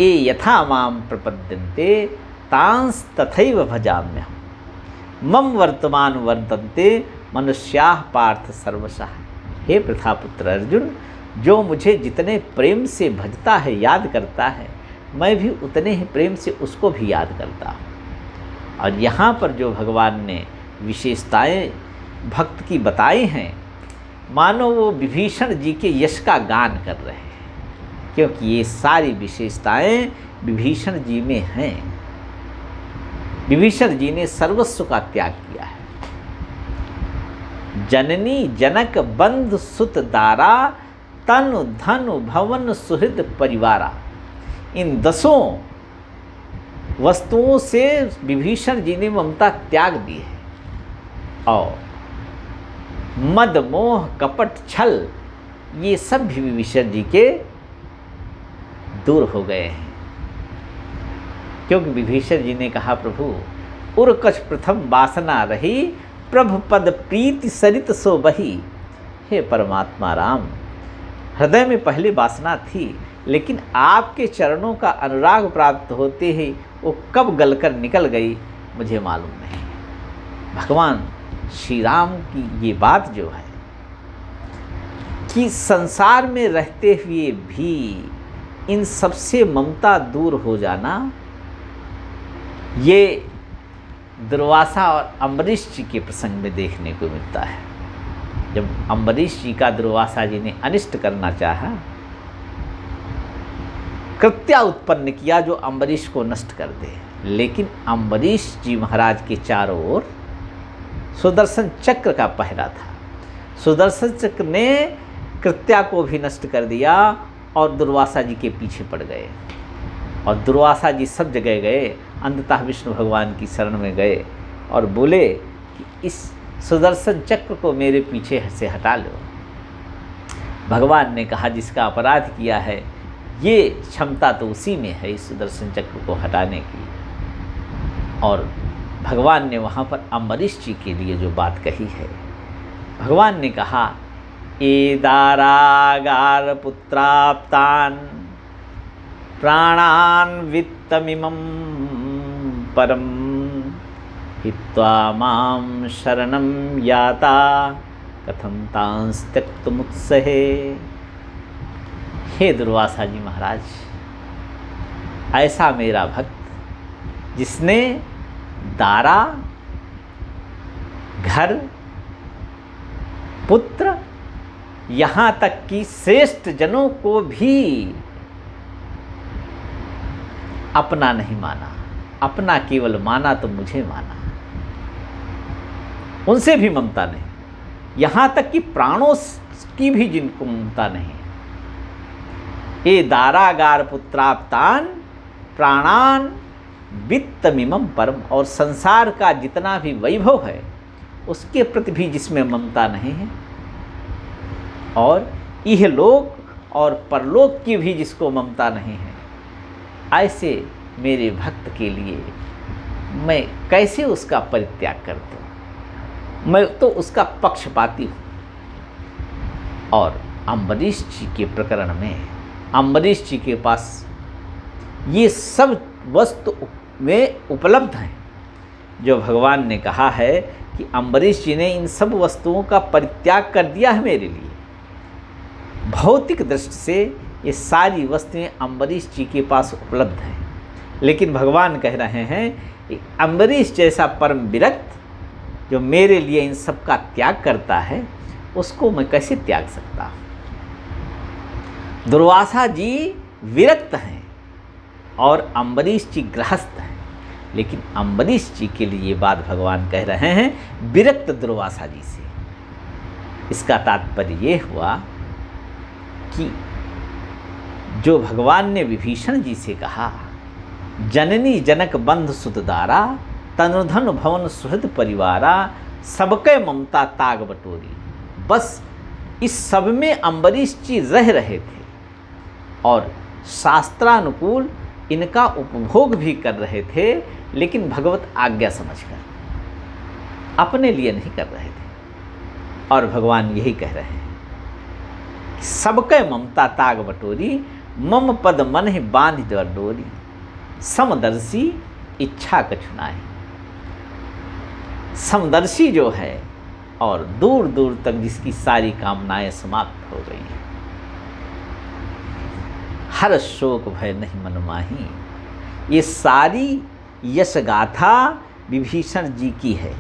ये यथा माम प्रपद्यन्ते तांस तथैव भजाम्यहम् मम वर्तमान वर्तन्ते मनुष्याः पार्थ सर्वशः। हे प्रथापुत्र अर्जुन, जो मुझे जितने प्रेम से भजता है, याद करता है, मैं भी उतने ही प्रेम से उसको भी याद करता हूँ। और यहाँ पर जो भगवान ने विशेषताएं भक्त की बताई हैं, मानो वो विभीषण जी के यश का गान कर रहे हैं, क्योंकि ये सारी विशेषताएं विभीषण जी में हैं। विभीषण जी ने सर्वस्व का त्याग किया है। जननी जनक बंधु सुत दारा तनु धनु भवन सुहृद परिवारा, इन 10 वस्तुओं से विभीषण जी ने ममता त्याग दी है। और मद मोह कपट छल, ये सब भी विभीषण जी के दूर हो गए हैं, क्योंकि विभीषण जी ने कहा, प्रभु उर्कछ प्रथम वासना रही, प्रभु पद प्रीति सरित सो बही। हे परमात्मा राम, हृदय में पहले वासना थी, लेकिन आपके चरणों का अनुराग प्राप्त होते ही वो कब गलकर निकल गई मुझे मालूम नहीं। भगवान श्री राम की ये बात जो है कि संसार में रहते हुए भी इन सबसे ममता दूर हो जाना, ये दुर्वासा और अम्बरीश जी के प्रसंग में देखने को मिलता है। जब अम्बरीश जी का दुर्वासा जी ने अनिष्ट करना चाहा, कृत्या उत्पन्न किया जो अम्बरीश को नष्ट कर दे, लेकिन अम्बरीश जी महाराज के चारों ओर सुदर्शन चक्र का पहरा था। सुदर्शन चक्र ने कृत्या को भी नष्ट कर दिया और दुर्वासा जी के पीछे पड़ गए। और दुर्वासा जी सब जगह गए, अंततः विष्णु भगवान की शरण में गए और बोले कि इस सुदर्शन चक्र को मेरे पीछे से हटा लो। भगवान ने कहा, जिसका अपराध किया है ये क्षमता तो उसी में है इस सुदर्शन चक्र को हटाने की। और भगवान ने वहाँ पर अम्बरीश जी के लिए जो बात कही है, भगवान ने कहा, ए दारागार पुत्राप्तान प्राणान वित्तमिमं परम हित्वा मां शरणं याता कथं तांस त्यक्तुमुत्सहे। हे दुर्वासा जी महाराज, ऐसा मेरा भक्त जिसने दारा, घर, पुत्र, यहाँ तक कि श्रेष्ठ जनों को भी अपना नहीं माना, अपना केवल माना तो मुझे माना, उनसे भी ममता नहीं, यहाँ तक कि प्राणों की भी जिनको ममता नहीं। ए दारागार पुत्राप्तान प्राणान वित्तमिमं परम, और संसार का जितना भी वैभव है उसके प्रति भी जिसमें ममता नहीं है, और यह लोक और परलोक की भी जिसको ममता नहीं है, ऐसे मेरे भक्त के लिए मैं कैसे उसका परित्याग कर दूं? मैं तो उसका पक्षपाती हूँ। और अम्बरीश जी के प्रकरण में अम्बरीश जी के पास ये सब वस्तु में उपलब्ध हैं, जो भगवान ने कहा है कि अम्बरीश जी ने इन सब वस्तुओं का परित्याग कर दिया है मेरे लिए। भौतिक दृष्टि से ये सारी वस्तुएं अम्बरीश जी के पास उपलब्ध हैं, लेकिन भगवान कह रहे हैं कि अम्बरीश जैसा परम विरक्त जो मेरे लिए इन सब का त्याग करता है, उसको मैं कैसे त्याग सकता हूँ। दुर्वासा जी विरक्त हैं और अम्बरीश जी गृहस्थ हैं, लेकिन अम्बरीश जी के लिए ये बात भगवान कह रहे हैं विरक्त दुर्वासा जी से। इसका तात्पर्य ये हुआ कि जो भगवान ने विभीषण जी से कहा, जननी जनक बंधु सुतदारा तनुधन भवन सुहृद परिवारा सबके ममता ताग बटोरी, बस इस सब में अम्बरीश जी रह रहे थे और शास्त्रानुकूल इनका उपभोग भी कर रहे थे, लेकिन भगवत आज्ञा समझकर, अपने लिए नहीं कर रहे थे। और भगवान यही कह रहे हैं, सबके ममता ताग बटोरी, मम पद मन ही बांध दो डोरी, समदर्शी इच्छा कछु नाहि। समदर्शी जो है और दूर दूर तक जिसकी सारी कामनाएं समाप्त हो गई हैं, हर शोक भय नहीं मन माही। ये सारी यश गाथा विभीषण जी की है,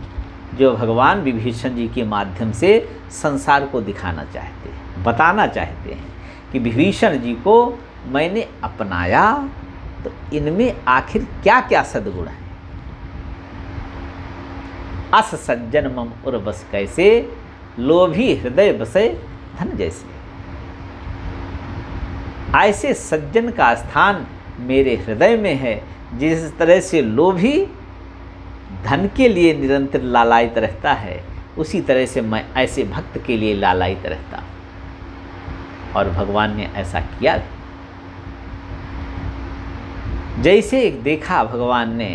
जो भगवान विभीषण जी के माध्यम से संसार को दिखाना चाहते हैं, बताना चाहते हैं कि विभीषण जी को मैंने अपनाया तो इनमें आखिर क्या क्या सद्गुण है। अस सज्जन मम उर बस कैसे, लोभी हृदय बसे धन जैसे। ऐसे सज्जन का स्थान मेरे हृदय में है, जिस तरह से लोभी धन के लिए निरंतर लालायित रहता है, उसी तरह से मैं ऐसे भक्त के लिए लालायित रहता हूँ। और भगवान ने ऐसा किया। जैसे एक देखा भगवान ने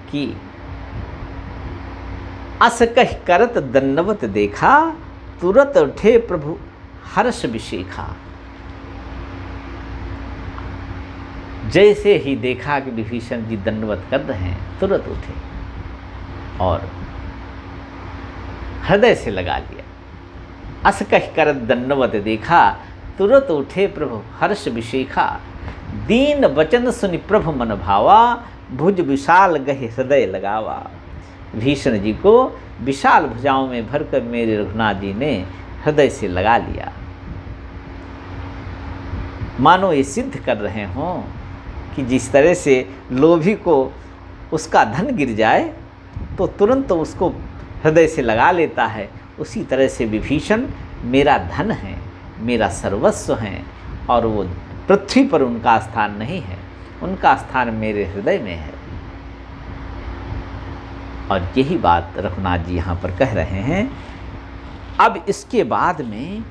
कि अस कह करत दंडवत देखा, तुरत उठे प्रभु हर्ष विशेखा। जैसे ही देखा कि विभीषण जी दंडवत कर रहे हैं, तुरंत उठे और हृदय से लगा लिया। अस कह कर दंडवत देखा, तुरंत उठे प्रभु हर्ष विशेखा। दीन वचन सुनि प्रभु मन भावा, भुज विशाल गहे हृदय लगावा। भीषण जी को विशाल भुजाओं में भरकर मेरे रघुनाथ जी ने हृदय से लगा लिया। मानो ये सिद्ध कर रहे हों कि जिस तरह से लोभी को उसका धन गिर जाए तो तुरंत उसको हृदय से लगा लेता है, उसी तरह से विभीषण मेरा धन है, मेरा सर्वस्व है, और वो पृथ्वी पर उनका स्थान नहीं है, उनका स्थान मेरे हृदय में है। और यही बात रघुनाथ जी यहाँ पर कह रहे हैं। अब इसके बाद में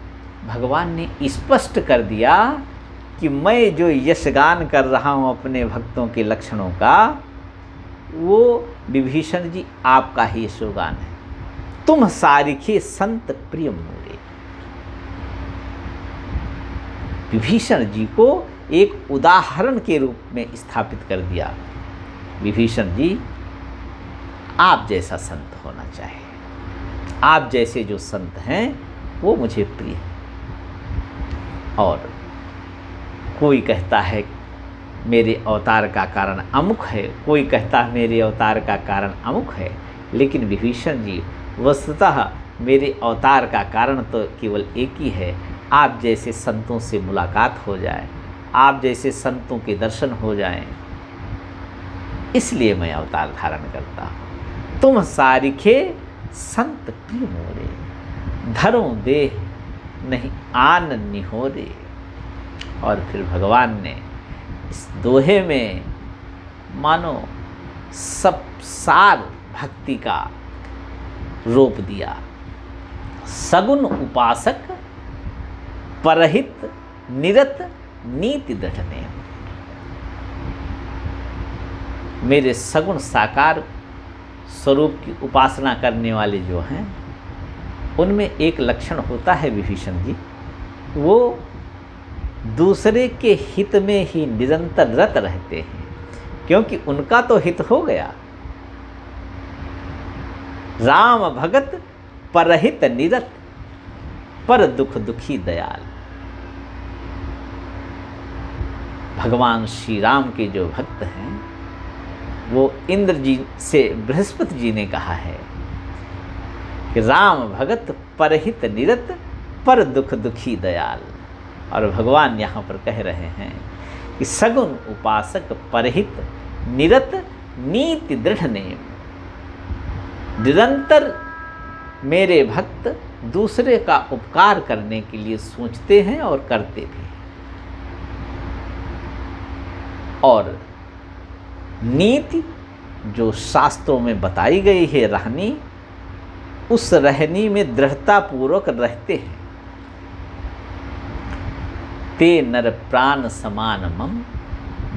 भगवान ने स्पष्ट कर दिया कि मैं जो यशगान कर रहा हूँ अपने भक्तों के लक्षणों का, वो विभीषण जी आपका ही यशोगान है। तुम सारिखे संत प्रिय मोरे। विभीषण जी को एक उदाहरण के रूप में स्थापित कर दिया। विभीषण जी, आप जैसा संत होना चाहिए, आप जैसे जो संत हैं वो मुझे प्रिय है। और कोई कहता है मेरे अवतार का कारण अमुक है, कोई कहता है मेरे अवतार का कारण अमुक है, लेकिन विभीषण जी वस्तुतः मेरे अवतार का कारण तो केवल एक ही है, आप जैसे संतों से मुलाकात हो जाए, आप जैसे संतों के दर्शन हो जाएं, इसलिए मैं अवतार धारण करता हूँ। तुम सारिखे संत प्रिय मोरे, धरो देह नहीं आन निहोरे। और फिर भगवान ने इस दोहे में मानो सब सार भक्ति का रूप दिया। सगुन उपासक परहित निरत नीति दृढ़ने। मेरे सगुण साकार स्वरूप की उपासना करने वाले जो हैं, उनमें एक लक्षण होता है विभीषण जी, वो दूसरे के हित में ही निरंतर रत रहते हैं, क्योंकि उनका तो हित हो गया। राम भगत परहित निरत, पर दुख दुखी दयाल। भगवान श्री राम के जो भक्त हैं, वो इंद्र जी से बृहस्पति जी ने कहा है कि राम भगत परहित निरत, पर दुख दुखी दयाल। और भगवान यहाँ पर कह रहे हैं कि सगुन उपासक परहित निरत नीति दृढ़ नेम। निरंतर मेरे भक्त दूसरे का उपकार करने के लिए सोचते हैं और करते भी हैं। और नीति जो शास्त्रों में बताई गई है रहनी, उस रहनी में दृढ़ता पूर्वक रहते हैं। ते नर प्राण समान मम,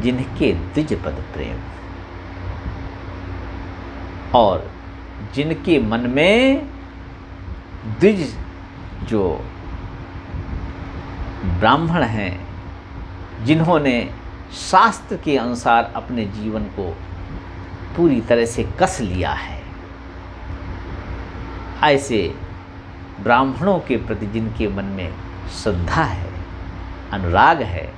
जिनके द्विज पद प्रेम। और जिनके मन में द्विज जो ब्राह्मण हैं, जिन्होंने शास्त्र के अनुसार अपने जीवन को पूरी तरह से कस लिया है, ऐसे ब्राह्मणों के प्रति जिनके मन में श्रद्धा है, अनुराग है,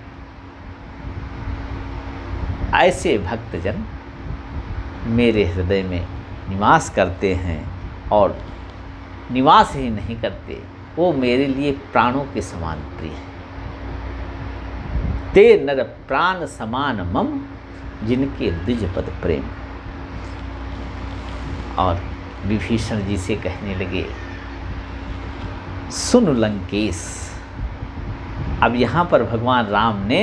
ऐसे भक्तजन मेरे हृदय में निवास करते हैं, और निवास ही नहीं करते, वो मेरे लिए प्राणों के समान प्रिय है। ते नर प्राण समान मम, जिनके द्विज पद प्रेम। और विभीषण जी से कहने लगे, सुन लंकेश। अब यहाँ पर भगवान राम ने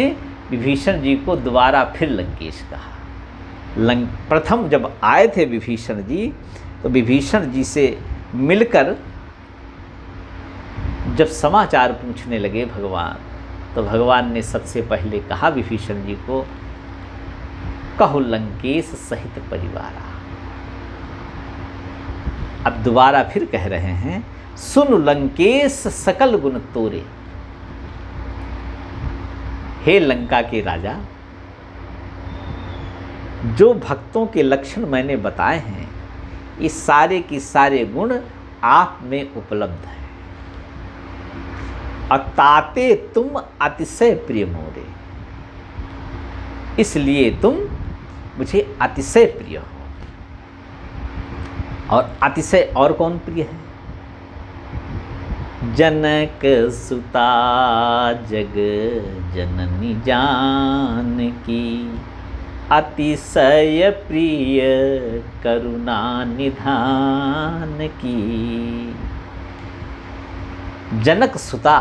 विभीषण जी को दोबारा फिर लंकेश कहा। प्रथम जब आए थे विभीषण जी, तो विभीषण जी से मिलकर जब समाचार पूछने लगे भगवान, तो भगवान ने सबसे पहले कहा विभीषण जी को, कहो लंकेश सहित परिवारा। अब दोबारा फिर कह रहे हैं, सुन लंकेश सकल गुण तोरे। हे लंका के राजा, जो भक्तों के लक्षण मैंने बताए हैं, ये सारे के सारे गुण आप में उपलब्ध हैं, और ताते तुम अतिशय प्रिय मोरे, इसलिए तुम मुझे अतिशय प्रिय हो। और अतिशय और कौन प्रिय है? जनक सुता जग जननी जानकी, अतिशय प्रिय करुणा निधान की। जनक सुता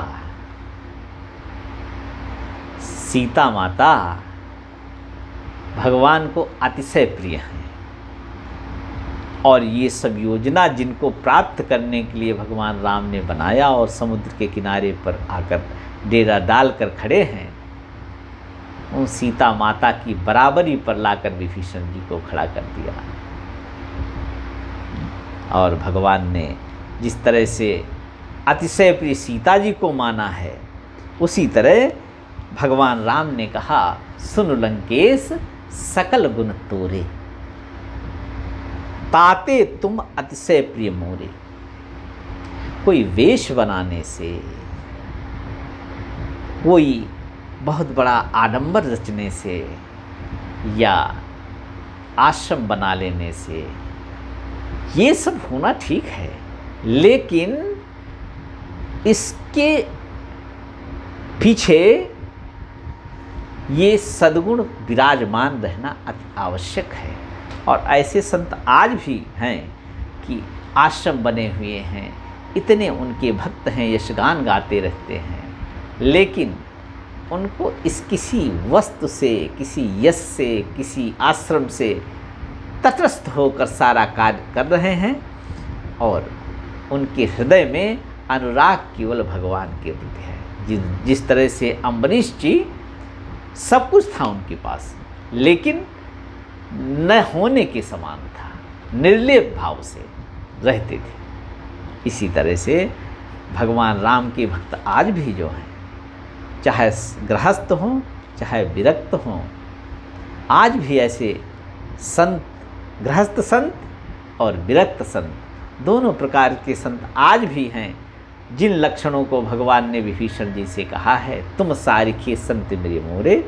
सीता माता भगवान को अतिशय प्रिय हैं, और ये सब योजना जिनको प्राप्त करने के लिए भगवान राम ने बनाया और समुद्र के किनारे पर आकर डेरा डालकर खड़े हैं, उन सीता माता की बराबरी पर लाकर विभीषण जी को खड़ा कर दिया। और भगवान ने जिस तरह से अतिशय प्रिय सीता जी को माना है, उसी तरह भगवान राम ने कहा, सुन लंकेश सकल गुण तोरे, ताते तुम अतिशय प्रिय मोरे। कोई वेश बनाने से, कोई बहुत बड़ा आडंबर रचने से, या आश्रम बना लेने से, ये सब होना ठीक है, लेकिन इसके पीछे ये सद्गुण विराजमान रहना अति आवश्यक है। और ऐसे संत आज भी हैं कि आश्रम बने हुए हैं, इतने उनके भक्त हैं, यशगान गाते रहते हैं, लेकिन उनको इस किसी वस्तु से, किसी यश से, किसी आश्रम से तटस्थ होकर सारा कार्य कर रहे हैं, और उनके हृदय में अनुराग केवल भगवान के प्रति है। जिस तरह से अम्बरीश जी सब कुछ था उनके पास, लेकिन न होने के समान था, निर्लेप भाव से रहते थे। इसी तरह से भगवान राम के भक्त आज भी जो हैं, चाहे गृहस्थ हों चाहे विरक्त हों, आज भी ऐसे संत, गृहस्थ संत और विरक्त संत, दोनों प्रकार के संत आज भी हैं, जिन लक्षणों को भगवान ने विभीषण जी से कहा है, तुम सारिखे संत मेरे मोरे।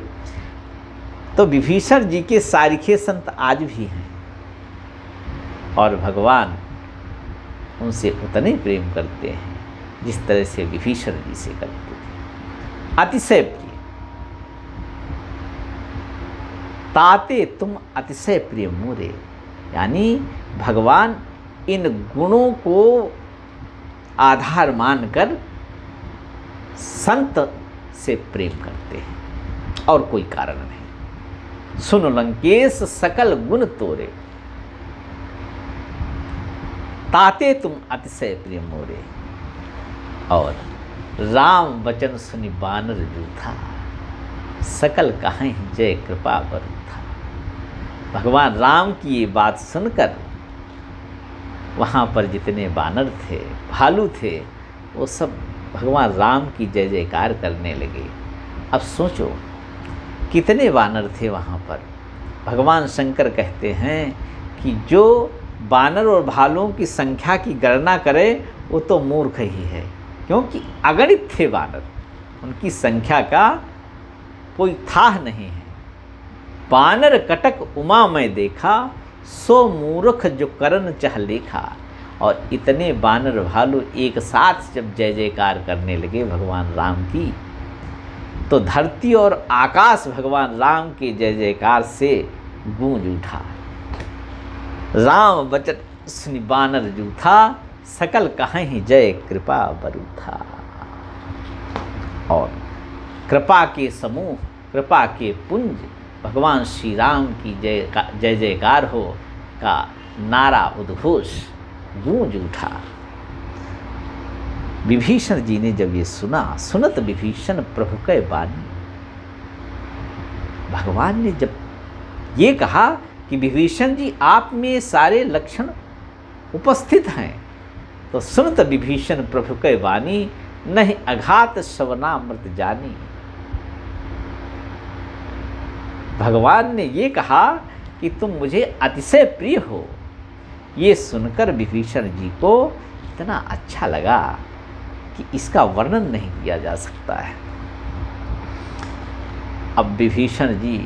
तो विभीषण जी के सारिखे संत आज भी हैं, और भगवान उनसे उतने प्रेम करते हैं जिस तरह से विभीषण जी से करते थे, अतिशय प्रिय। ताते तुम अतिशय प्रिय मोरे, यानी भगवान इन गुणों को आधार मानकर संत से प्रेम करते हैं, और कोई कारण नहीं। सुन लंकेश सकल गुण तोरे, ताते तुम अतिशय प्रिय मोरे। और राम वचन सुनि बानर जूथा, सकल कहां जय कृपा बरूथा। भगवान राम की ये बात सुनकर वहाँ पर जितने बानर थे, भालू थे, वो सब भगवान राम की जय जयकार करने लगे। अब सोचो, कितने वानर थे वहाँ पर। भगवान शंकर कहते हैं कि जो वानर और भालुओं की संख्या की गणना करे वो तो मूर्ख ही है, क्योंकि अगणित थे वानर, उनकी संख्या का कोई था नहीं है। वानर कटक उमा में देखा, सो मूर्ख जो करन चह लेखा। और इतने वानर भालू एक साथ जब जय जयकार करने लगे भगवान राम की, तो धरती और आकाश भगवान राम के जय जयकार से गूंज उठा। राम बचन सुनि बानर जूथा, सकल कहीं जय कृपा बरूथा। और कृपा के समूह, कृपा के पुंज भगवान श्री राम की जय जयकार हो का नारा उद्घोष गूंज उठा। विभीषण जी ने जब ये सुना, सुनत विभीषण प्रभु कै बानी। भगवान ने जब ये कहा कि विभीषण जी आप में सारे लक्षण उपस्थित हैं, तो सुनत विभीषण प्रभु कै बानी, नहीं अघात श्रवणामृत जानी। भगवान ने ये कहा कि तुम मुझे अतिशय प्रिय हो। ये सुनकर विभीषण जी को इतना अच्छा लगा कि इसका वर्णन नहीं किया जा सकता है। अब विभीषण जी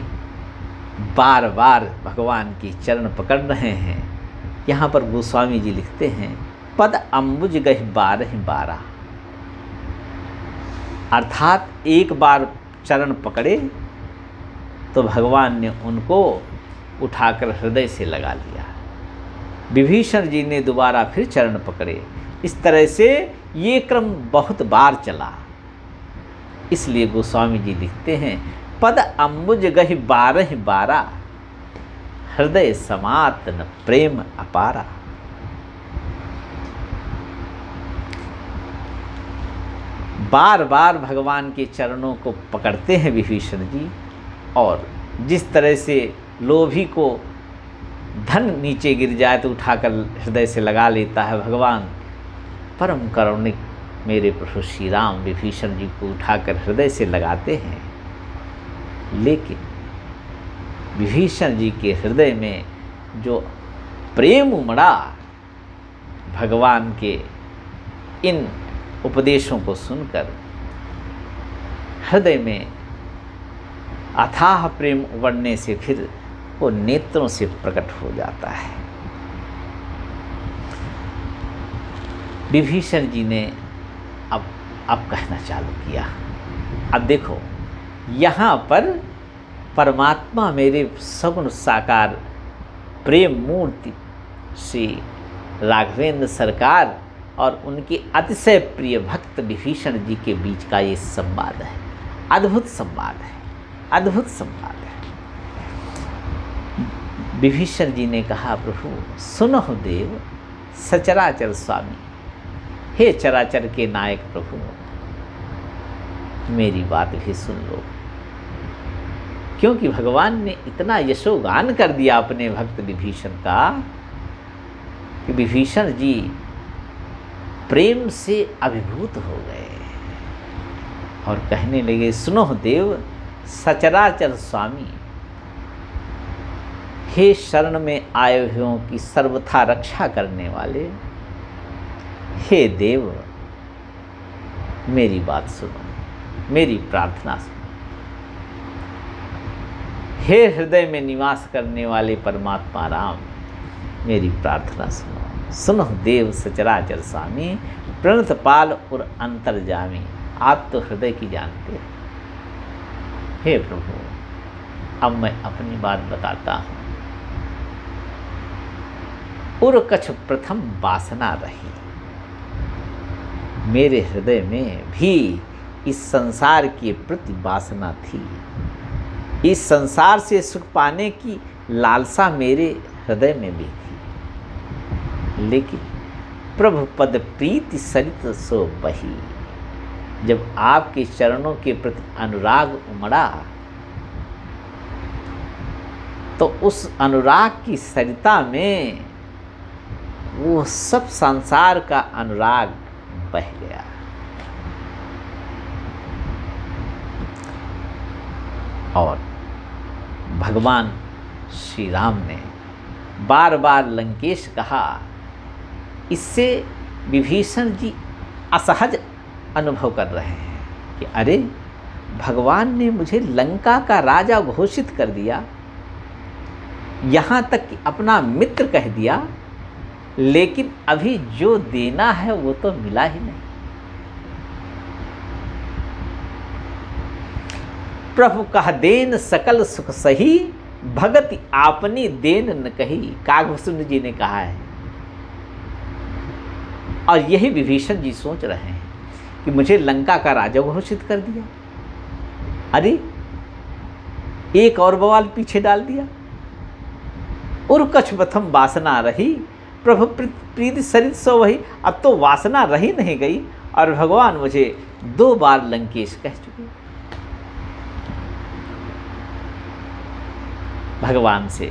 बार बार भगवान की चरण पकड़ रहे हैं। यहाँ पर गोस्वामी जी लिखते हैं, पद अम्बुज गहि बारह बारा, अर्थात एक बार चरण पकड़े तो भगवान ने उनको उठाकर हृदय से लगा लिया। विभीषण जी ने दोबारा फिर चरण पकड़े। इस तरह से ये क्रम बहुत बार चला। इसलिए गोस्वामी जी लिखते हैं, पद अम्बुज गहि बारह बारा, हृदय समात न प्रेम अपारा। बार बार भगवान के चरणों को पकड़ते हैं विभीषण जी, और जिस तरह से लोभी को धन नीचे गिर जाए तो उठाकर हृदय से लगा लेता है, भगवान परम करुणिक मेरे प्रभु श्री राम विभीषण जी को उठाकर हृदय से लगाते हैं। लेकिन विभीषण जी के हृदय में जो प्रेम उमड़ा भगवान के इन उपदेशों को सुनकर, हृदय में अथाह प्रेम उमड़ने से फिर वो नेत्रों से प्रकट हो जाता है। विभीषण जी ने अब कहना चालू किया। अब देखो, यहाँ पर परमात्मा मेरे सगुण साकार प्रेम मूर्ति श्री राघवेंद्र सरकार और उनके अतिशय प्रिय भक्त विभीषण जी के बीच का ये संवाद है। अद्भुत संवाद है, अद्भुत संवाद है। विभीषण जी ने कहा, प्रभु सुनहु देव सचराचर स्वामी, हे चराचर के नायक प्रभु मेरी बात भी सुन लो। क्योंकि भगवान ने इतना यशोगान कर दिया अपने भक्त विभीषण का कि विभीषण जी प्रेम से अभिभूत हो गए और कहने लगे, सुनो देव सचराचर स्वामी, हे शरण में आए हुओं की सर्वथा रक्षा करने वाले, हे देव मेरी बात सुनो, मेरी प्रार्थना सुनो। हे हृदय में निवास करने वाले परमात्मा राम, मेरी प्रार्थना सुनो। सुनो देव सचराचर स्वामी, प्रणत पाल और अंतर्जामी। आप तो हृदय की जानते हैं। हे प्रभु, अब मैं अपनी बात बताता हूँ। उर कछ प्रथम वासना रही, मेरे हृदय में भी इस संसार के प्रति वासना थी। इस संसार से सुख पाने की लालसा मेरे हृदय में भी थी। लेकिन प्रभु पद प्रीति सरित सो बही, जब आपके चरणों के प्रति अनुराग उमड़ा तो उस अनुराग की सरिता में वो सब संसार का अनुराग बह गया। और भगवान श्री राम ने बार बार लंकेश कहा, इससे विभीषण जी असहज अनुभव कर रहे हैं कि अरे, भगवान ने मुझे लंका का राजा घोषित कर दिया, यहाँ तक कि अपना मित्र कह दिया, लेकिन अभी जो देना है वो तो मिला ही नहीं। प्रभु कह देन सकल सुख सही, भगति आपनी देन न कही। कागभूषण जी ने कहा है, और यही विभीषण जी सोच रहे हैं कि मुझे लंका का राजा घोषित कर दिया, अरे एक और बवाल पीछे डाल दिया। उर कछ बथम वासना रही, प्रभु प्रीति सरित सो वही। अब तो वासना रही नहीं गई और भगवान मुझे 2 बार लंकेश कह चुके। भगवान से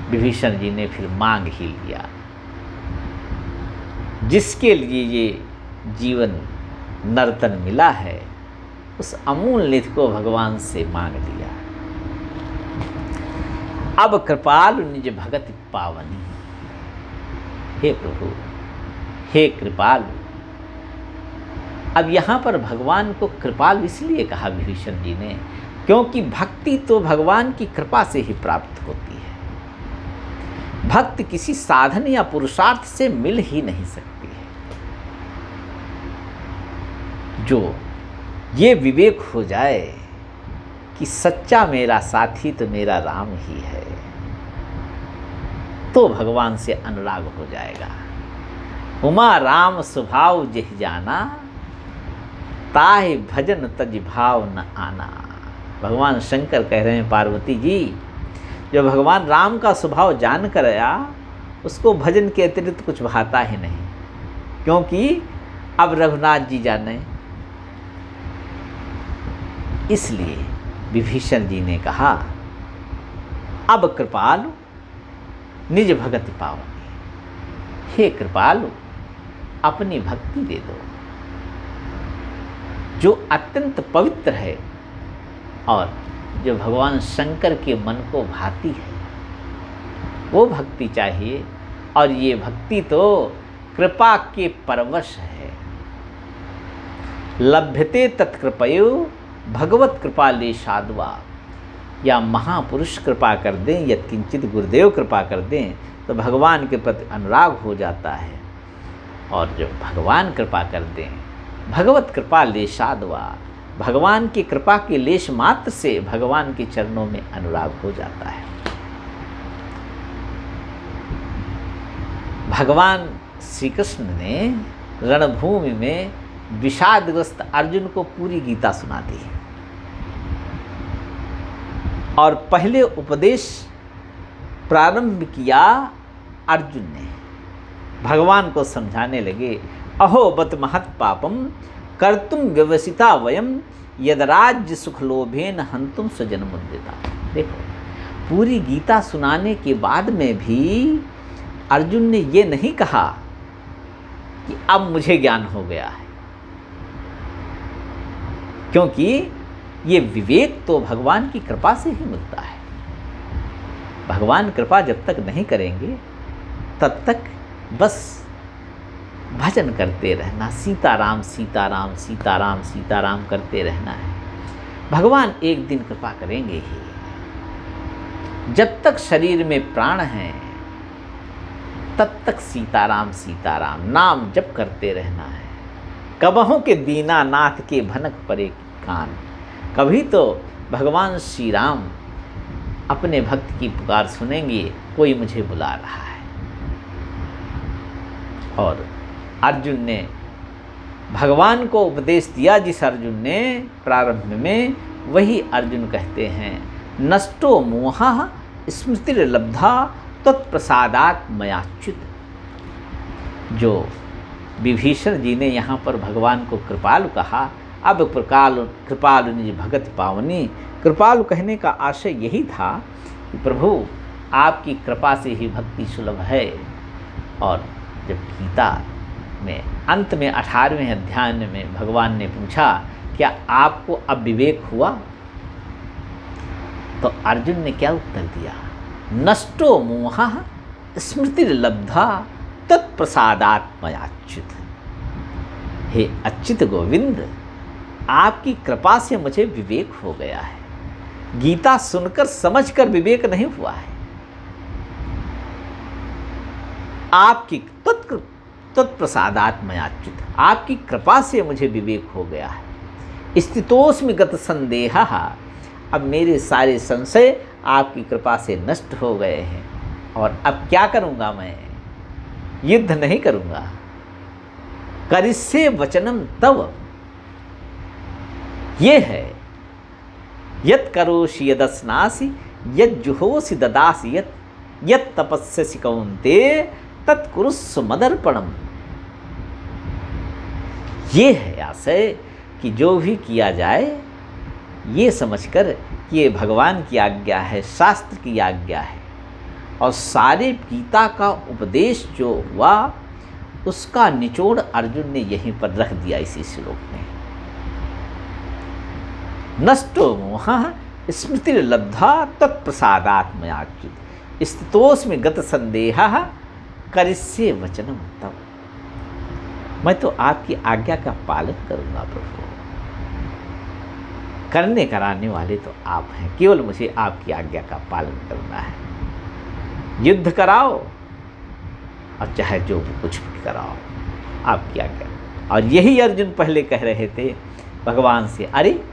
विभीषण जी ने फिर मांग ही लिया, जिसके लिए ये जीवन नर्तन मिला है, उस अमूल निधि को भगवान से मांग लिया। अब कृपालु निज भगति पावनी। हे प्रभु, हे कृपालु। अब यहाँ पर भगवान को कृपालु इसलिए कहा विभीषण जी ने, क्योंकि भक्ति तो भगवान की कृपा से ही प्राप्त होती है। भक्ति किसी साधन या पुरुषार्थ से मिल ही नहीं सकती है। जो ये विवेक हो जाए कि सच्चा मेरा साथी तो मेरा राम ही है, तो भगवान से अनुराग हो जाएगा। उमा राम स्वभाव जह जाना, ताहि भजन तज भाव न आना। भगवान शंकर कह रहे हैं, पार्वती जी, जो भगवान राम का स्वभाव जान कर आया, उसको भजन के अतिरिक्त कुछ भाता ही नहीं, क्योंकि अब रघुनाथ जी जाने। इसलिए विभीषण जी ने कहा, अब कृपालु निज भगति पावनी। हे कृपालु, अपनी भक्ति दे दो जो अत्यंत पवित्र है और जो भगवान शंकर के मन को भाती है, वो भक्ति चाहिए। और ये भक्ति तो कृपा के परवश है। लभ्यते तत्कृपयो भगवत कृपा ले साधवा। या महापुरुष कृपा कर दें, यत्किंचित गुरुदेव कृपा कर दें, तो भगवान के प्रति अनुराग हो जाता है। और जो भगवान कृपा कर दें, भगवत कृपा ले साधवा, भगवान की कृपा के लेश मात्र से भगवान के चरणों में अनुराग हो जाता है। भगवान श्री कृष्ण ने रणभूमि में विषादग्रस्त अर्जुन को पूरी गीता सुना दी और पहले उपदेश प्रारंभ किया अर्जुन ने। भगवान को समझाने लगे, अहो बत महत् पापम कर्तुम व्यवसिता वयम यद राज्य सुख लोभेन हंतुम स्वजनमुद्दिता। देखो, पूरी गीता सुनाने के बाद में भी अर्जुन ने ये नहीं कहा कि अब मुझे ज्ञान हो गया है, क्योंकि ये विवेक तो भगवान की कृपा से ही मिलता है। भगवान कृपा जब तक नहीं करेंगे तब तक बस भजन करते रहना, सीताराम सीताराम सीताराम सीताराम करते रहना है। भगवान एक दिन कृपा करेंगे ही। जब तक शरीर में प्राण है तब तक सीताराम सीताराम नाम जप करते रहना है। कबहों के दीनानाथ के भनक परे कान। कभी तो भगवान श्री राम अपने भक्त की पुकार सुनेंगे, कोई मुझे बुला रहा है। और अर्जुन ने भगवान को उपदेश दिया, जिस अर्जुन ने प्रारंभ में, वही अर्जुन कहते हैं, नष्टो मोहः स्मृतिर्लब्धा तत्प्रसादात् मयाच्युत। जो विभीषण जी ने यहाँ पर भगवान को कृपालु कहा, अब कृपालु निज भगत पावनी। कृपालु कहने का आशय यही था कि प्रभु आपकी कृपा से ही भक्ति सुलभ है। और जब गीता में अंत में 18वें अध्याय में भगवान ने पूछा, क्या आपको अब विवेक हुआ? तो अर्जुन ने क्या उत्तर दिया? नष्टो मोहः स्मृतिर्लब्धा तत्प्रसादात्मयाच्युत। हे अच्युत गोविंद, आपकी कृपा से मुझे विवेक हो गया है। गीता सुनकर समझकर विवेक नहीं हुआ है, आपकी तत्प्रसादात्मयाच्युत, आपकी कृपा से मुझे विवेक हो गया है। स्थितोस्मि गत संदेहः, अब मेरे सारे संशय आपकी कृपा से नष्ट हो गए हैं। और अब क्या करूँगा? मैं युद्ध नहीं करूँगा। करिष्ये वचनम तव, ये है यत् करोषि यदस्नासि यज्जुहोसि ददासि यत् तपस्यसि कौन्तेय तत्कुरुस्व मदर्पणम। ये है आशय कि जो भी किया जाए ये समझकर कि ये भगवान की आज्ञा है, शास्त्र की आज्ञा है। और सारे गीता का उपदेश जो हुआ उसका निचोड़ अर्जुन ने यहीं पर रख दिया इसी श्लोक में। नष्टो मोहः स्मृतिर्लब्धा तत्प्रसादात्मयाच्युत स्थितोस्मि गत संदेहः करिष्ये वचनम तव। मैं तो आपकी आज्ञा का पालन करूंगा प्रभु। करने कराने वाले तो आप हैं, केवल मुझे आपकी आज्ञा का पालन करना है। युद्ध कराओ और चाहे जो कुछ भी कराओ, आपकी आज्ञा। और यही अर्जुन पहले कह रहे थे भगवान से, अरे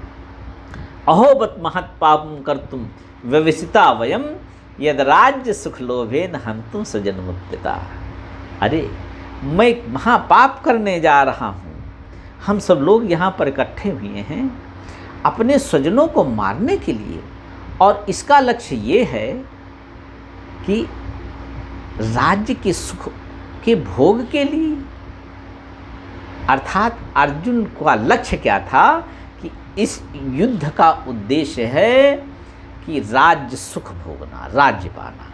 अहोबत महत् पापं कर्तुम व्यवसिता वयम यद राज्य सुख लोभेन हंतुम स्वजनमुत्थिता। अरे मैं महापाप करने जा रहा हूँ, हम सब लोग यहाँ पर इकट्ठे हुए हैं अपने स्वजनों को मारने के लिए। और इसका लक्ष्य ये है कि राज्य के सुख के भोग के लिए। अर्थात अर्जुन का लक्ष्य क्या था कि इस युद्ध का उद्देश्य है कि राज्य सुख भोगना, राज्य पाना।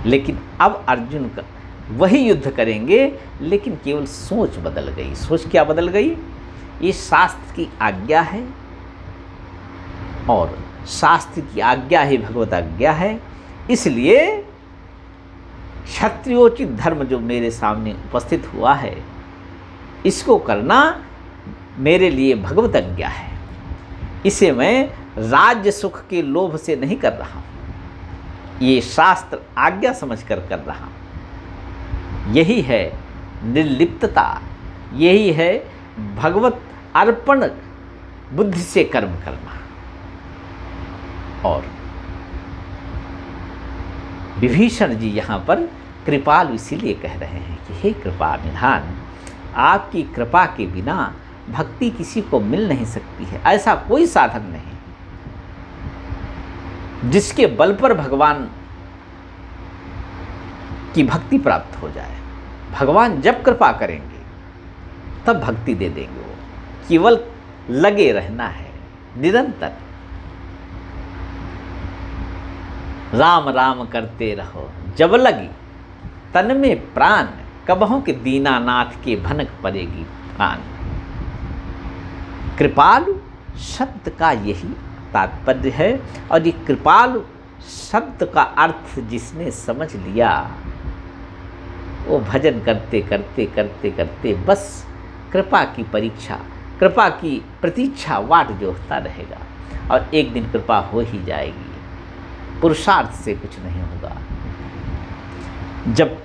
लेकिन अब अर्जुन का वही युद्ध करेंगे, लेकिन केवल सोच बदल गई। सोच क्या बदल गई? ये शास्त्र की आज्ञा है और शास्त्र की आज्ञा ही भगवत आज्ञा है, इसलिए क्षत्रियोचित धर्म जो मेरे सामने उपस्थित हुआ है इसको करना मेरे लिए भगवत आज्ञा है। इसे मैं राज्य सुख के लोभ से नहीं कर रहा हूँ, ये शास्त्र आज्ञा समझकर कर रहा हूँ। यही है निर्लिप्तता, यही है भगवत अर्पण बुद्धि से कर्म करना। और विभीषण जी यहाँ पर कृपालु इसीलिए कह रहे हैं कि हे कृपा निधान, आपकी कृपा के बिना भक्ति किसी को मिल नहीं सकती है। ऐसा कोई साधन नहीं जिसके बल पर भगवान की भक्ति प्राप्त हो जाए। भगवान जब कृपा करेंगे तब भक्ति दे देंगे। वो केवल लगे रहना है निरंतर, राम राम करते रहो जब लगी तन में प्राण, कबहों के दीनानाथ के भनक पड़ेगी कान। कृपालु शब्द का यही तात्पर्य है। और ये कृपालु शब्द का अर्थ जिसने समझ लिया वो भजन करते करते करते करते बस कृपा की परीक्षा, कृपा की प्रतीक्षा वाट जोहता रहेगा। और एक दिन कृपा हो ही जाएगी, पुरुषार्थ से कुछ नहीं होगा। जब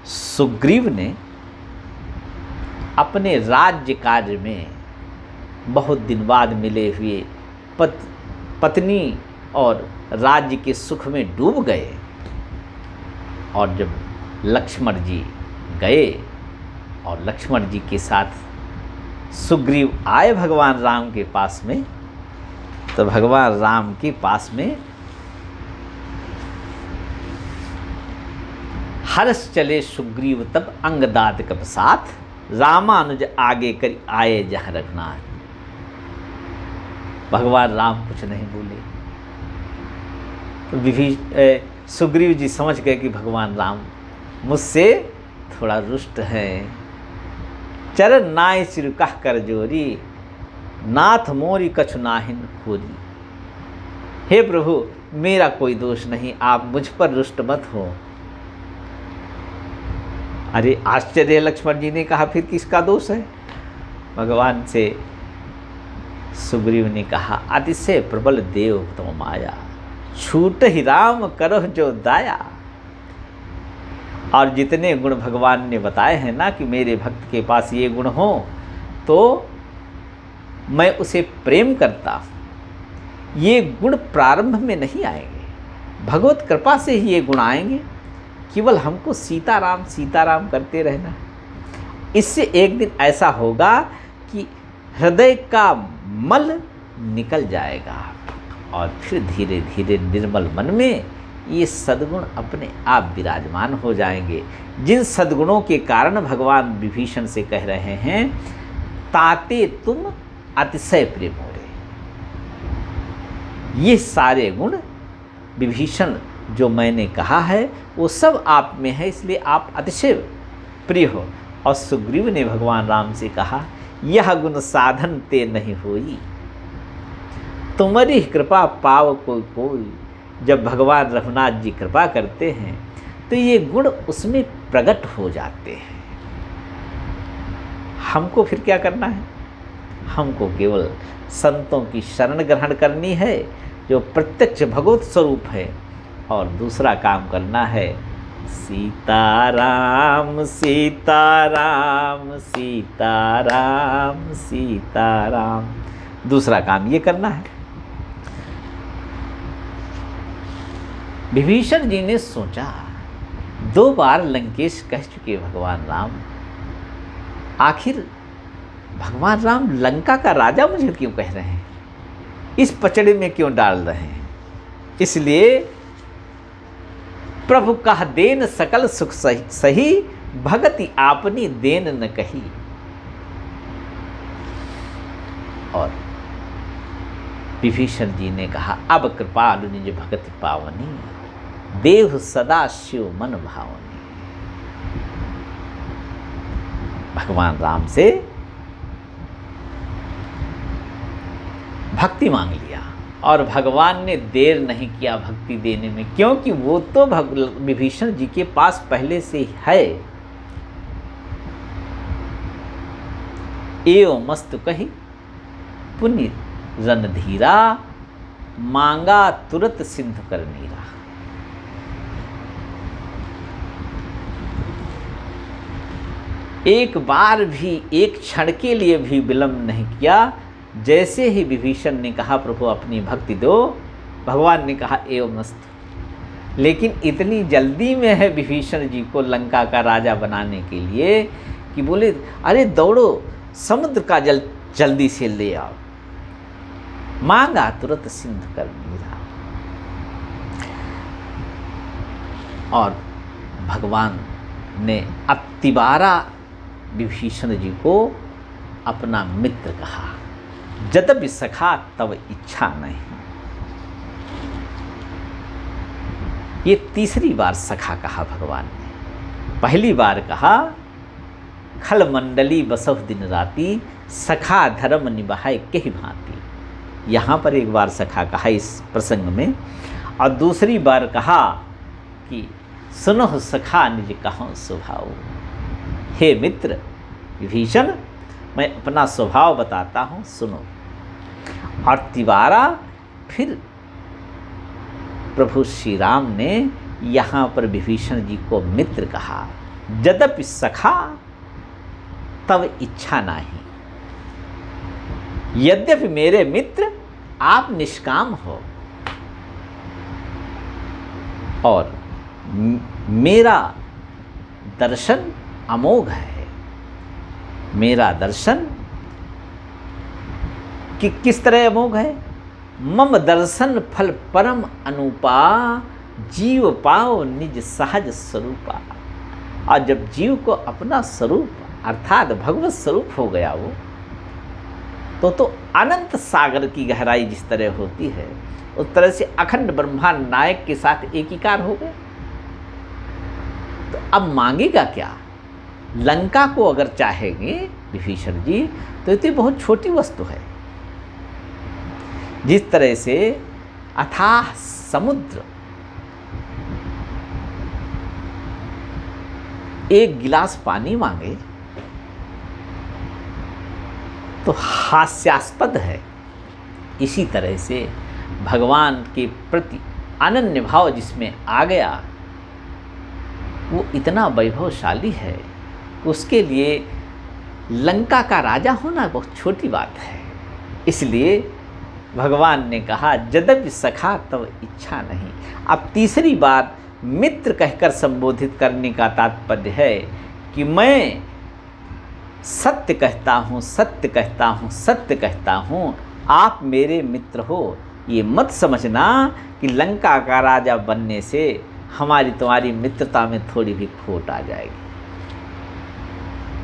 सुग्रीव ने अपने राज्य कार्य में बहुत दिन बाद मिले हुए पत्नी और राज्य के सुख में डूब गए, और जब लक्ष्मण जी गए और लक्ष्मण जी के साथ सुग्रीव आए भगवान राम के पास में, तो भगवान राम के पास में हर्ष चले सुग्रीव तब अंगदात कब साथ, रामानुज आगे कर आए जहाँ रघुनाथ। भगवान राम कुछ नहीं बोले, तो सुग्रीव जी समझ गए कि भगवान राम मुझसे थोड़ा रुष्ट हैं। चरण नाय सिर कह कर जोरी, नाथ मोरी कछु नाहिन खोरी। हे प्रभु मेरा कोई दोष नहीं, आप मुझ पर रुष्ट मत हो। अरे आश्चर्य, लक्ष्मण जी ने कहा फिर किसका दोष है? भगवान से सुग्रीव ने कहा, अतिशय प्रबल देव तुम माया, छूट ही राम करह जो दाया। और जितने गुण भगवान ने बताए हैं ना कि मेरे भक्त के पास ये गुण हो तो मैं उसे प्रेम करता हूँ, ये गुण प्रारंभ में नहीं आएंगे, भगवत कृपा से ही ये गुण आएंगे। केवल हमको सीताराम सीताराम करते रहना। इससे एक दिन ऐसा होगा कि हृदय का मल निकल जाएगा और फिर धीरे धीरे निर्मल मन में ये सद्गुण अपने आप विराजमान हो जाएंगे, जिन सद्गुणों के कारण भगवान विभीषण से कह रहे हैं ताते तुम अतिशय प्रेम हो रहे। ये सारे गुण विभीषण जो मैंने कहा है वो सब आप में है, इसलिए आप अतिशय प्रिय हो। और सुग्रीव ने भगवान राम से कहा, यह गुण साधन ते नहीं होई, तुम्हारी कृपा पाव कोई कोई। जब भगवान रघुनाथ जी कृपा करते हैं तो ये गुण उसमें प्रकट हो जाते हैं। हमको फिर क्या करना है? हमको केवल संतों की शरण ग्रहण करनी है जो प्रत्यक्ष भगवत स्वरूप है, और दूसरा काम करना है सीताराम सीताराम सीताराम सीताराम। दूसरा काम ये करना है। विभीषण जी ने सोचा, 2 बार लंकेश कह चुके भगवान राम, आखिर भगवान राम लंका का राजा मुझे क्यों कह रहे हैं, इस पचड़े में क्यों डाल रहे हैं? इसलिए प्रभु कह देन सकल सुख सही, भगति आपनी देन न कही। और विभीषण जी ने कहा, अब कृपालु निज भगति पावनी, देव सदा शिव मन भावनी। भगवान राम से भक्ति मांग लिया और भगवान ने देर नहीं किया भक्ति देने में, क्योंकि वो तो विभीषण जी के पास पहले से है। एवं मस्तु कही पुण्य रणधीरा, मांगा तुरत सिंधु कर नीरा। एक बार भी, एक क्षण के लिए भी विलंब नहीं किया। जैसे ही विभीषण ने कहा प्रभु अपनी भक्ति दो, भगवान ने कहा एवं मस्तु। लेकिन इतनी जल्दी में है विभीषण जी को लंका का राजा बनाने के लिए कि बोले, अरे दौड़ो समुद्र का जल जल्दी से ले आओ, मांगा तुरंत सिंधु कर नीरा। और भगवान ने अब तिबारा विभीषण जी को अपना मित्र कहा, यद्यपि सखा तब इच्छा नहीं। ये तीसरी बार सखा कहा भगवान ने। पहली बार कहा खल मंडली बसव दिन राती, सखा धर्म निभाए कही भांति। यहाँ पर एक बार सखा कहा इस प्रसंग में, और दूसरी बार कहा कि सुनो सखा निज कहो स्वभाव। हे मित्र विभीषण, मैं अपना स्वभाव बताता हूँ, सुनो। और तिबारा फिर प्रभु श्री राम ने यहाँ पर विभीषण जी को मित्र कहा, यद्यपि सखा तब इच्छा नहीं। यद्यपि मेरे मित्र आप निष्काम हो और मेरा दर्शन अमोघ है। मेरा दर्शन कि किस तरह अमोघ है? मम दर्शन फल परम अनुपा, जीव पाओ निज सहज स्वरूपा। और जब जीव को अपना स्वरूप अर्थात भगवत स्वरूप हो गया वो, तो अनंत सागर की गहराई जिस तरह होती है उस तरह से अखंड ब्रह्मांड नायक के साथ एकीकार हो गए। तो अब मांगेगा क्या? लंका को अगर चाहेंगे विभीषण जी तो ये बहुत छोटी वस्तु है। जिस तरह से अथाह समुद्र एक गिलास पानी मांगे तो हास्यास्पद है। इसी तरह से भगवान के प्रति अनन्य भाव जिसमें आ गया वो इतना वैभवशाली है कि उसके लिए लंका का राजा होना बहुत छोटी बात है। इसलिए भगवान ने कहा यद्यपि सखा तब इच्छा नहीं। अब तीसरी बार मित्र कहकर संबोधित करने का तात्पर्य है कि मैं सत्य कहता हूँ, सत्य कहता हूँ, सत्य कहता हूँ, आप मेरे मित्र हो। ये मत समझना कि लंका का राजा बनने से हमारी तुम्हारी मित्रता में थोड़ी भी खोट आ जाएगी।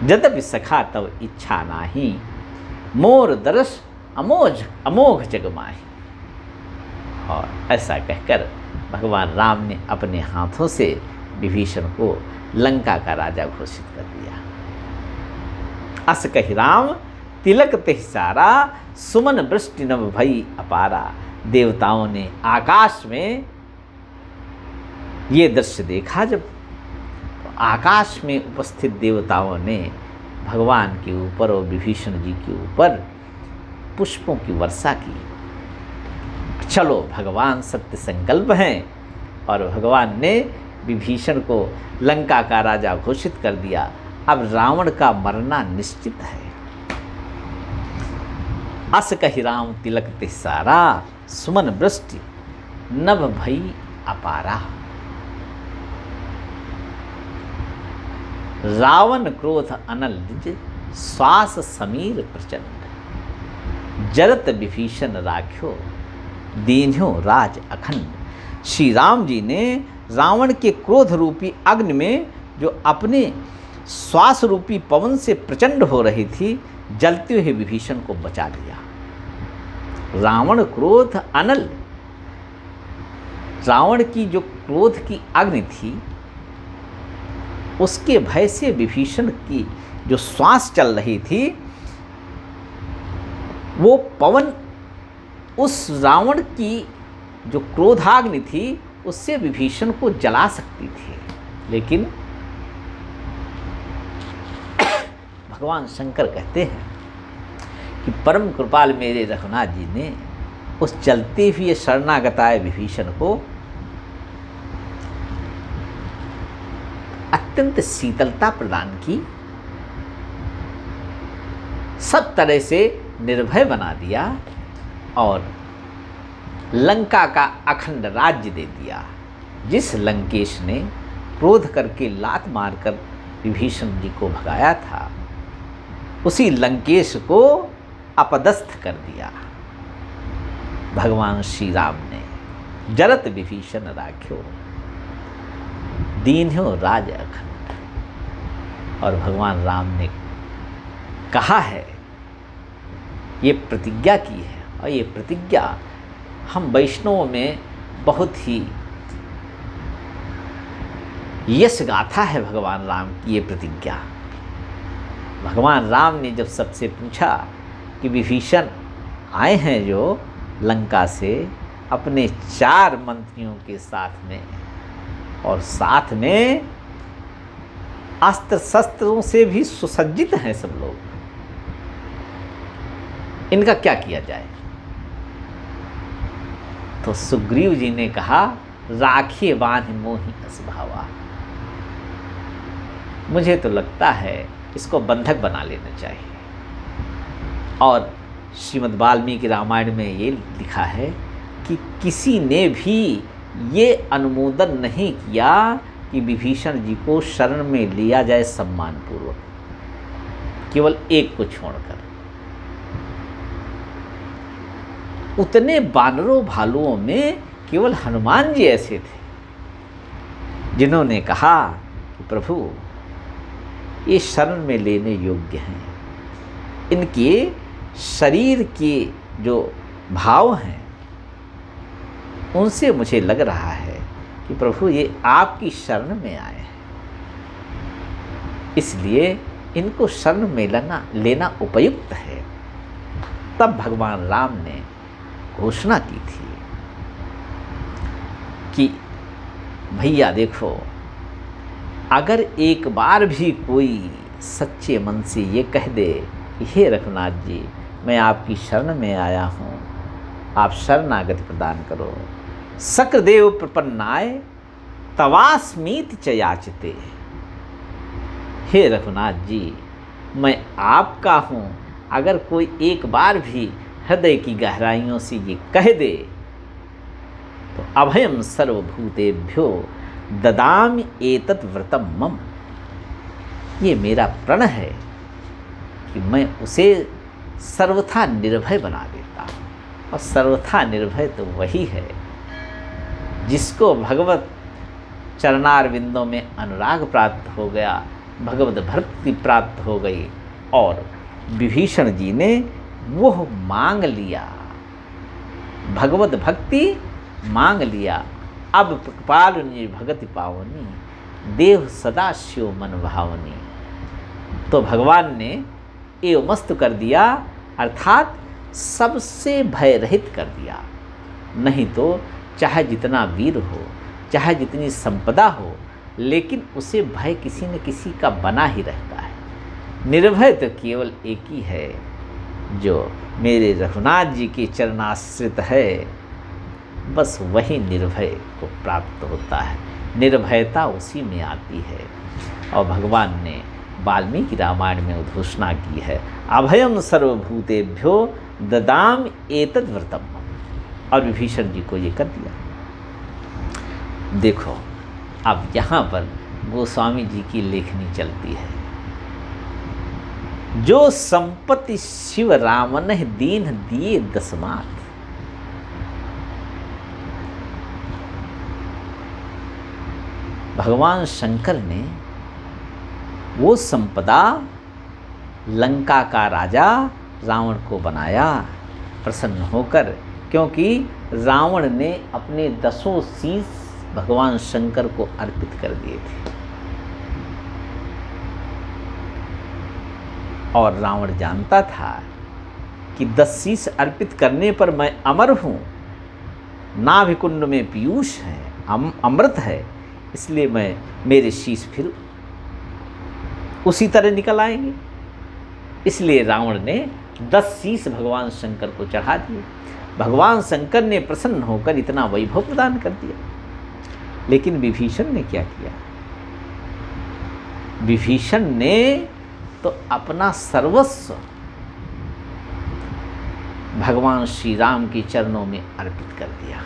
यद्यपि सखा तब इच्छा नाही, मोर दरस अमोघ जग माही। और ऐसा कहकर भगवान राम ने अपने हाथों से विभीषण को लंका का राजा घोषित कर दिया। अस कहि राम तिलक तिह सारा, सुमन वृष्टि नभ भई अपारा। देवताओं ने आकाश में ये दृश्य देखा। जब आकाश में उपस्थित देवताओं ने भगवान के ऊपर और विभीषण जी के ऊपर पुष्पों की वर्षा की। चलो भगवान सत्य संकल्प हैं और भगवान ने विभीषण को लंका का राजा घोषित कर दिया। अब रावण का मरना निश्चित है। अस कहि राम तिलक तिह सारा, सुमन वृष्टि नभ भई अपारा। रावण क्रोध अनल निज, श्वास समीर प्रचंड। जरत विभीषण राख्यो, दीन्यो राज अखंड। श्री राम जी ने रावण के क्रोध रूपी अग्नि में जो अपने श्वास रूपी पवन से प्रचंड हो रही थी, जलते हुए विभीषण को बचा लिया। रावण क्रोध अनल, रावण की जो क्रोध की अग्नि थी उसके भय से विभीषण की जो श्वास चल रही थी वो पवन उस रावण की जो क्रोधाग्नि थी उससे विभीषण को जला सकती थी। लेकिन भगवान शंकर कहते हैं कि परम कृपाल मेरे रघुनाथ जी ने उस चलते हुए शरणागताए विभीषण को अत्यंत शीतलता प्रदान की, सब तरह से निर्भय बना दिया और लंका का अखंड राज्य दे दिया। जिस लंकेश ने क्रोध करके लात मारकर विभीषण जी को भगाया था, उसी लंकेश को अपदस्थ कर दिया भगवान श्री राम ने। जरत विभीषण राख्यो, दीन्यो राज अखंड। और भगवान राम ने कहा है, ये प्रतिज्ञा की है और ये प्रतिज्ञा हम वैष्णवों में बहुत ही यश गाथा है भगवान राम की ये प्रतिज्ञा। भगवान राम ने जब सबसे पूछा कि विभीषण आए हैं जो लंका से अपने 4 मंत्रियों के साथ में और साथ में अस्त्र शस्त्रों से भी सुसज्जित हैं सब लोग, इनका क्या किया जाए? तो सुग्रीव जी ने कहा, राखिए बांध मोहि असभावा। मुझे तो लगता है इसको बंधक बना लेना चाहिए। और श्रीमद् वाल्मीकि रामायण में ये लिखा है कि किसी ने भी ये अनुमोदन नहीं किया कि विभीषण जी को शरण में लिया जाए सम्मानपूर्वक, केवल एक को छोड़कर। उतने बानरों भालुओं में केवल हनुमान जी ऐसे थे जिन्होंने कहा कि प्रभु ये शरण में लेने योग्य हैं, इनके शरीर के जो भाव हैं उनसे मुझे लग रहा है कि प्रभु ये आपकी शरण में आए हैं, इसलिए इनको शरण में लेना उपयुक्त है। तब भगवान राम ने घोषणा की थी कि भैया देखो, अगर एक बार भी कोई सच्चे मन से ये कह दे कि हे रघुनाथ जी, मैं आपकी शरण में आया हूँ, आप शरणागति प्रदान करो। सक्र प्रपन्नाय तवास्मीति च याचते। हे रघुनाथ जी, मैं आपका हूँ, अगर कोई एक बार भी हृदय की गहराइयों से ये कह दे तो अभयम सर्वभूतेभ्यो ददामि एतत् व्रतम मम। ये मेरा प्रण है कि मैं उसे सर्वथा निर्भय बना देता हूँ। और सर्वथा निर्भय तो वही है जिसको भगवत चरणारविंदों में अनुराग प्राप्त हो गया, भगवत भक्ति प्राप्त हो गई, और विभीषण जी ने वो मांग लिया, भगवत भक्ति मांग लिया। अब कृपालुनि भगति पावनी, देव सदा शिव मन भावनी। तो भगवान ने एवमस्तु कर दिया, अर्थात सबसे भय रहित कर दिया। नहीं तो चाहे जितना वीर हो, चाहे जितनी संपदा हो, लेकिन उसे भय किसी न किसी का बना ही रहता है। निर्भय तो केवल एक ही है, जो मेरे रघुनाथ जी के चरणाश्रित है, बस वही निर्भय को प्राप्त होता है। निर्भयता उसी में आती है। और भगवान ने वाल्मीकि रामायण में उद्घोषणा की है, अभयम सर्वभूतेभ्यो ददाम एतद् व्रतम। और विभीषण जी को ये कर दिया। देखो, अब यहाँ पर गोस्वामी जी की लेखनी चलती है। जो संपत्ति शिव रामन दीन दिए दसमात। भगवान शंकर ने वो संपदा लंका का राजा रावण को बनाया प्रसन्न होकर, क्योंकि रावण ने अपने 10 शीश भगवान शंकर को अर्पित कर दिए थे। और रावण जानता था कि 10 शीश अर्पित करने पर मैं अमर हूँ, नाभिकुंड में पीयूष है, अमृत है, इसलिए मेरे शीश फिर उसी तरह निकल आएंगे। इसलिए रावण ने 10 शीश भगवान शंकर को चढ़ा दिए। भगवान शंकर ने प्रसन्न होकर इतना वैभव प्रदान कर दिया। लेकिन विभीषण ने क्या किया? विभीषण ने तो अपना सर्वस्व भगवान श्री राम के चरणों में अर्पित कर दिया।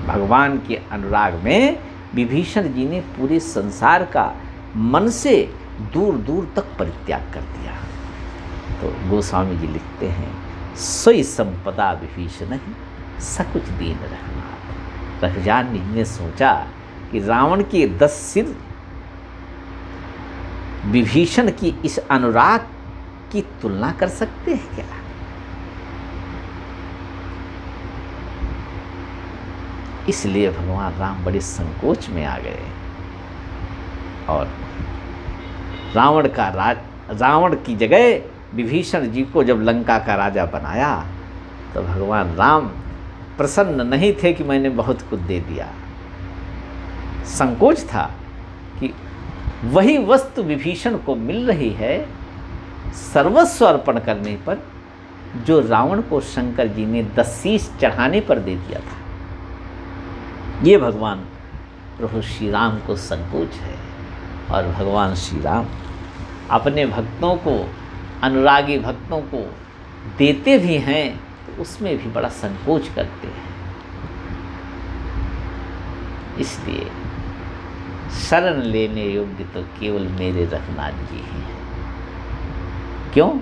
भगवान के अनुराग में विभीषण जी ने पूरे संसार का मन से दूर दूर तक परित्याग कर दिया। तो गोस्वामी जी लिखते हैं, सोई संपदा विभीषण ही सकुच दीन रघुनाथ। रघुजान जी ने सोचा कि रावण के 10 सिर विभीषण की इस अनुराग की तुलना कर सकते हैं क्या? इसलिए भगवान राम बड़े संकोच में आ गए और रावण की जगह विभीषण जी को जब लंका का राजा बनाया तो भगवान राम प्रसन्न नहीं थे कि मैंने बहुत कुछ दे दिया। संकोच था कि वही वस्तु विभीषण को मिल रही है सर्वस्व अर्पण करने पर, जो रावण को शंकर जी ने 10 शीश चढ़ाने पर दे दिया था। ये भगवान प्रभु श्री राम को संकोच है। और भगवान श्री राम अपने भक्तों को, अनुरागी भक्तों को देते भी हैं तो उसमें भी बड़ा संकोच करते हैं। इसलिए शरण लेने योग्य तो केवल मेरे रघुनाथ जी ही हैं। क्यों?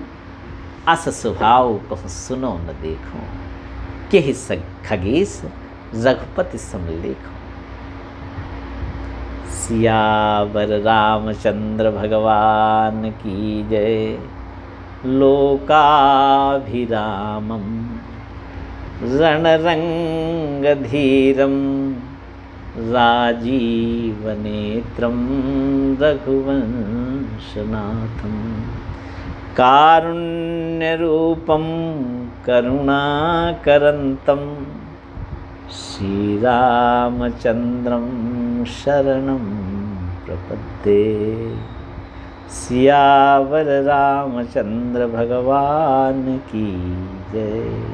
अस स्वभाव कहो सुनो न देखो, के ही खगेश रघुपति समलेखो। सियावर रामचंद्र भगवान की जय। लोकाभिरामम रणरंग धीरम राजीवनेत्रम रघुवंशनाथम। कारुण्यरूपम करुणाकरंतम श्रीरामचन्द्रं शरणं प्रपद्ये। सियावर रामचंद्र भगवान की जय।